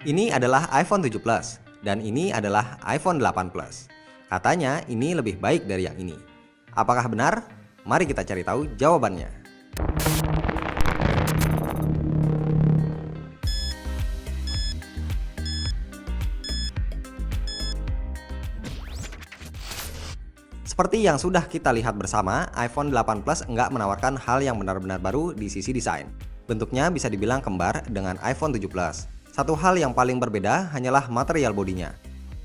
Ini adalah iPhone 7 Plus dan ini adalah iPhone 8 Plus. Katanya ini lebih baik dari yang ini. Apakah benar? Mari kita cari tahu jawabannya. Seperti yang sudah kita lihat bersama, iPhone 8 Plus nggak menawarkan hal yang benar-benar baru di sisi desain. Bentuknya bisa dibilang kembar dengan iPhone 7 Plus. Satu hal yang paling berbeda hanyalah material bodinya.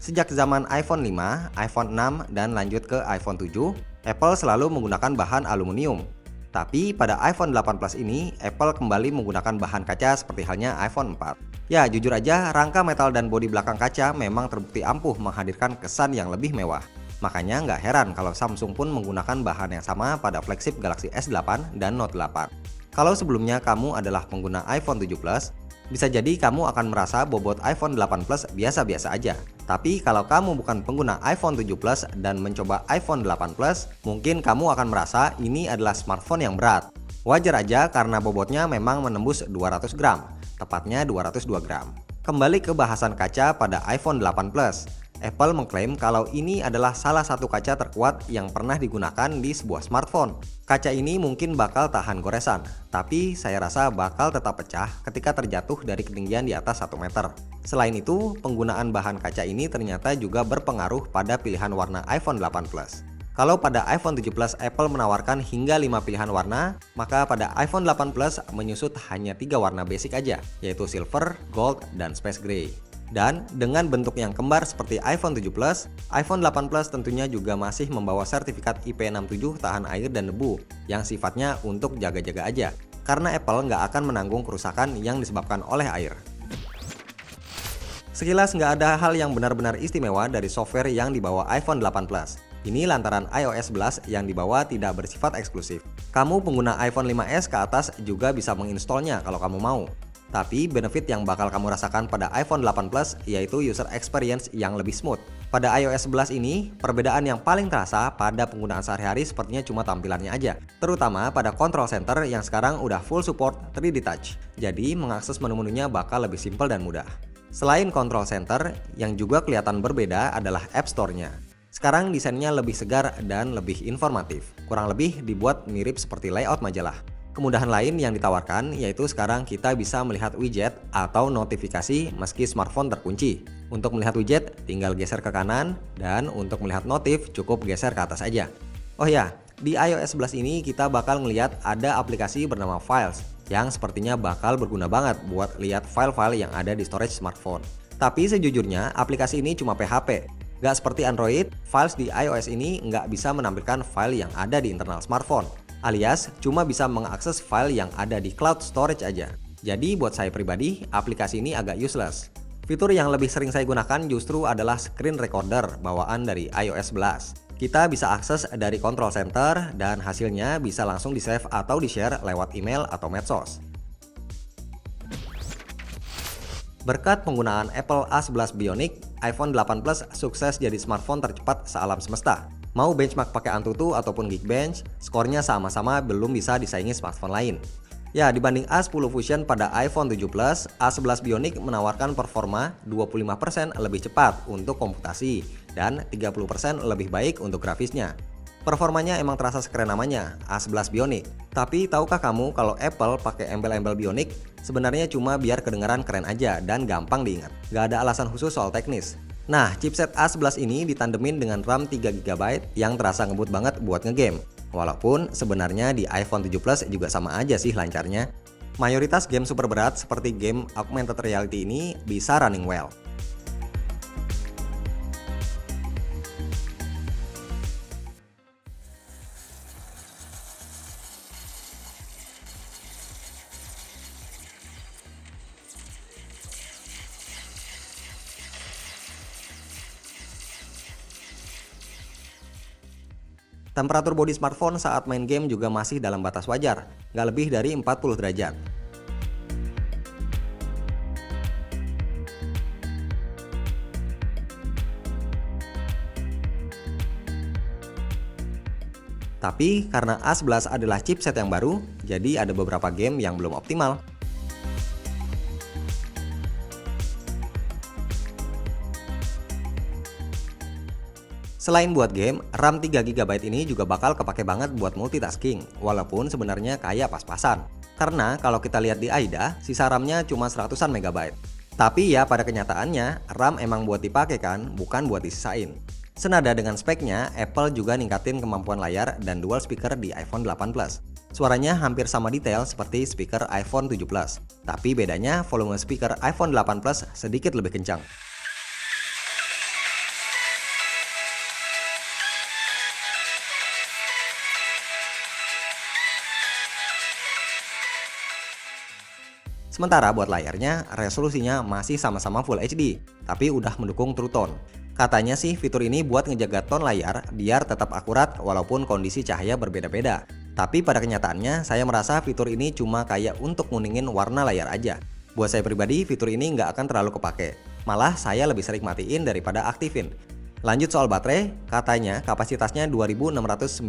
Sejak zaman iPhone 5, iPhone 6, dan lanjut ke iPhone 7, Apple selalu menggunakan bahan aluminium. Tapi pada iPhone 8 Plus ini, Apple kembali menggunakan bahan kaca seperti halnya iPhone 4. Ya, jujur aja, rangka metal dan bodi belakang kaca memang terbukti ampuh menghadirkan kesan yang lebih mewah. Makanya nggak heran kalau Samsung pun menggunakan bahan yang sama pada flagship Galaxy S8 dan Note 8. Kalau sebelumnya kamu adalah pengguna iPhone 7 Plus, bisa jadi kamu akan merasa bobot iPhone 8 Plus biasa-biasa aja. Tapi kalau kamu bukan pengguna iPhone 7 Plus dan mencoba iPhone 8 Plus, mungkin kamu akan merasa ini adalah smartphone yang berat. Wajar aja karena bobotnya memang menembus 200 gram, tepatnya 202 gram. Kembali ke bahasan kaca pada iPhone 8 Plus. Apple mengklaim kalau ini adalah salah satu kaca terkuat yang pernah digunakan di sebuah smartphone. Kaca ini mungkin bakal tahan goresan, tapi saya rasa bakal tetap pecah ketika terjatuh dari ketinggian di atas 1 meter. Selain itu, penggunaan bahan kaca ini ternyata juga berpengaruh pada pilihan warna iPhone 8 Plus. Kalau pada iPhone 7 Plus Apple menawarkan hingga 5 pilihan warna, maka pada iPhone 8 Plus menyusut hanya 3 warna basic aja, yaitu silver, gold, dan space gray. Dan dengan bentuk yang kembar seperti iPhone 7 Plus, iPhone 8 Plus tentunya juga masih membawa sertifikat IP67 tahan air dan debu yang sifatnya untuk jaga-jaga aja, karena Apple nggak akan menanggung kerusakan yang disebabkan oleh air. Sekilas nggak ada hal yang benar-benar istimewa dari software yang dibawa iPhone 8 Plus. Ini lantaran iOS 11 yang dibawa tidak bersifat eksklusif. Kamu pengguna iPhone 5s ke atas juga bisa menginstalnya kalau kamu mau. Tapi benefit yang bakal kamu rasakan pada iPhone 8 Plus yaitu user experience yang lebih smooth. Pada iOS 11 ini, perbedaan yang paling terasa pada penggunaan sehari-hari sepertinya cuma tampilannya aja. Terutama pada control center yang sekarang udah full support 3D Touch. Jadi mengakses menu-menunya bakal lebih simpel dan mudah. Selain control center, yang juga kelihatan berbeda adalah App Store-nya. Sekarang desainnya lebih segar dan lebih informatif. Kurang lebih dibuat mirip seperti layout majalah. Kemudahan lain yang ditawarkan yaitu sekarang kita bisa melihat widget atau notifikasi meski smartphone terkunci. Untuk melihat widget tinggal geser ke kanan dan untuk melihat notif cukup geser ke atas aja. Oh ya, di iOS 11 ini kita bakal ngelihat ada aplikasi bernama Files yang sepertinya bakal berguna banget buat lihat file-file yang ada di storage smartphone. Tapi sejujurnya aplikasi ini cuma PHP. Gak seperti Android, Files di iOS ini nggak bisa menampilkan file yang ada di internal smartphone. Alias cuma bisa mengakses file yang ada di cloud storage aja. Jadi buat saya pribadi, aplikasi ini agak useless. Fitur yang lebih sering saya gunakan justru adalah screen recorder bawaan dari iOS 11. Kita bisa akses dari control center dan hasilnya bisa langsung di-save atau di-share lewat email atau medsos. Berkat penggunaan Apple A11 Bionic, iPhone 8 Plus sukses jadi smartphone tercepat sealam semesta. Mau benchmark pakai Antutu ataupun Geekbench, skornya sama-sama belum bisa disaingi smartphone lain. Ya, dibanding A10 Fusion pada iPhone 7 Plus, A11 Bionic menawarkan performa 25% lebih cepat untuk komputasi dan 30% lebih baik untuk grafisnya. Performanya emang terasa sekeren namanya, A11 Bionic. Tapi tahukah kamu kalau Apple pakai embel-embel Bionic sebenarnya cuma biar kedengaran keren aja dan gampang diingat. Gak ada alasan khusus soal teknis. Nah, chipset A11 ini ditandemin dengan RAM 3GB yang terasa ngebut banget buat ngegame. Walaupun sebenarnya di iPhone 7 Plus juga sama aja sih lancarnya. Mayoritas game super berat seperti game augmented reality ini bisa running well. Temperatur bodi smartphone saat main game juga masih dalam batas wajar, nggak lebih dari 40 derajat. Tapi karena A11 adalah chipset yang baru, jadi ada beberapa game yang belum optimal. Selain buat game, RAM 3 GB ini juga bakal kepake banget buat multitasking, walaupun sebenarnya kayak pas-pasan. Karena kalau kita lihat di AIDA, sisa RAM-nya cuma 100-an MB. Tapi ya pada kenyataannya, RAM emang buat dipakai kan, bukan buat disisain. Senada dengan speknya, Apple juga ningkatin kemampuan layar dan dual speaker di iPhone 8 Plus. Suaranya hampir sama detail seperti speaker iPhone 7 Plus. Tapi bedanya volume speaker iPhone 8 Plus sedikit lebih kencang. Sementara buat layarnya, resolusinya masih sama-sama Full HD, tapi udah mendukung True Tone. Katanya sih fitur ini buat ngejaga tone layar biar tetap akurat walaupun kondisi cahaya berbeda-beda. Tapi pada kenyataannya, saya merasa fitur ini cuma kayak untuk nguningin warna layar aja. Buat saya pribadi, fitur ini nggak akan terlalu kepake. Malah saya lebih sering matiin daripada aktifin. Lanjut soal baterai, katanya kapasitasnya 2691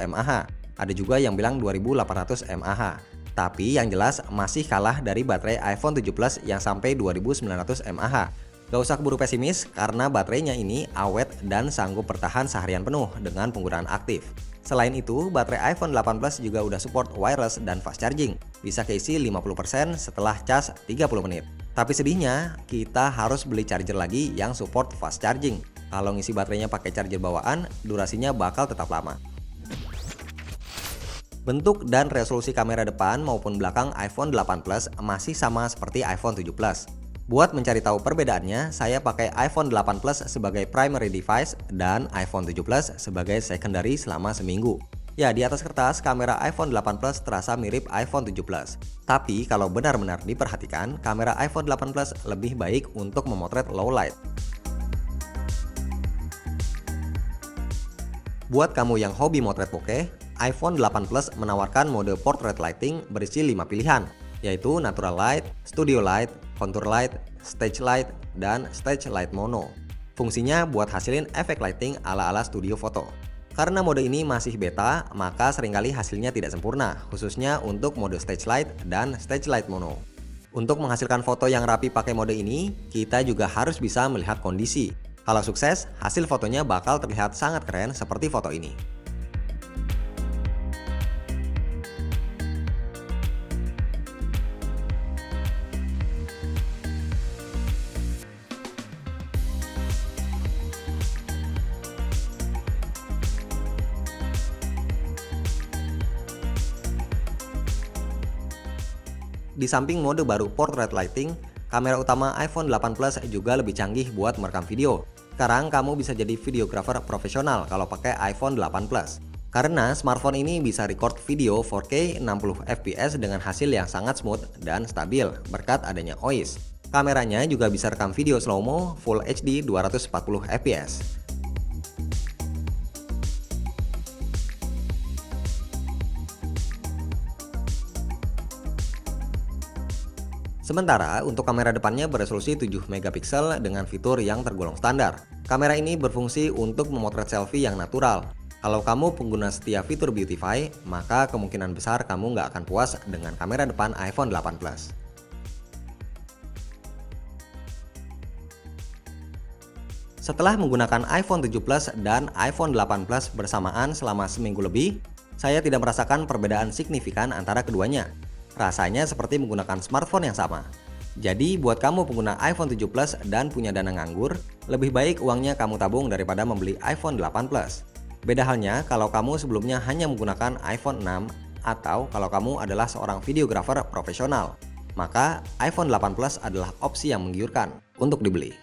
mAh. Ada juga yang bilang 2800 mAh. Tapi yang jelas masih kalah dari baterai iPhone 7 Plus yang sampai 2900 mAh. Gak usah keburu pesimis karena baterainya ini awet dan sanggup bertahan seharian penuh dengan penggunaan aktif. Selain itu, baterai iPhone 8 Plus juga udah support wireless dan fast charging. Bisa keisi 50% setelah cas 30 menit. Tapi sedihnya, kita harus beli charger lagi yang support fast charging. Kalau ngisi baterainya pakai charger bawaan, durasinya bakal tetap lama. Bentuk dan resolusi kamera depan maupun belakang iPhone 8 Plus masih sama seperti iPhone 7 Plus. Buat mencari tahu perbedaannya, saya pakai iPhone 8 Plus sebagai primary device dan iPhone 7 Plus sebagai secondary selama seminggu. Ya, di atas kertas, kamera iPhone 8 Plus terasa mirip iPhone 7 Plus. Tapi kalau benar-benar diperhatikan, kamera iPhone 8 Plus lebih baik untuk memotret low light. Buat kamu yang hobi motret bokeh, iPhone 8 Plus menawarkan mode portrait lighting berisi 5 pilihan, yaitu natural light, studio light, contour light, stage light, dan stage light mono. Fungsinya buat hasilin efek lighting ala-ala studio foto. Karena mode ini masih beta, maka seringkali hasilnya tidak sempurna, khususnya untuk mode stage light dan stage light mono. Untuk menghasilkan foto yang rapi pakai mode ini, kita juga harus bisa melihat kondisi. Kalau sukses, hasil fotonya bakal terlihat sangat keren seperti foto ini. Di samping mode baru portrait lighting, kamera utama iPhone 8 Plus juga lebih canggih buat merekam video. Sekarang kamu bisa jadi videographer profesional kalau pakai iPhone 8 Plus. Karena smartphone ini bisa record video 4K 60 fps dengan hasil yang sangat smooth dan stabil berkat adanya OIS. Kameranya juga bisa rekam video slow-mo Full HD 240 fps. Sementara untuk kamera depannya beresolusi 7 megapiksel dengan fitur yang tergolong standar. Kamera ini berfungsi untuk memotret selfie yang natural. Kalau kamu pengguna setia fitur Beautify, maka kemungkinan besar kamu nggak akan puas dengan kamera depan iPhone 8 Plus. Setelah menggunakan iPhone 7 Plus dan iPhone 8 Plus bersamaan selama seminggu lebih, saya tidak merasakan perbedaan signifikan antara keduanya. Rasanya seperti menggunakan smartphone yang sama. Jadi buat kamu pengguna iPhone 7 Plus dan punya dana nganggur, lebih baik uangnya kamu tabung daripada membeli iPhone 8 Plus. Beda halnya kalau kamu sebelumnya hanya menggunakan iPhone 6 atau kalau kamu adalah seorang videographer profesional. Maka iPhone 8 Plus adalah opsi yang menggiurkan untuk dibeli.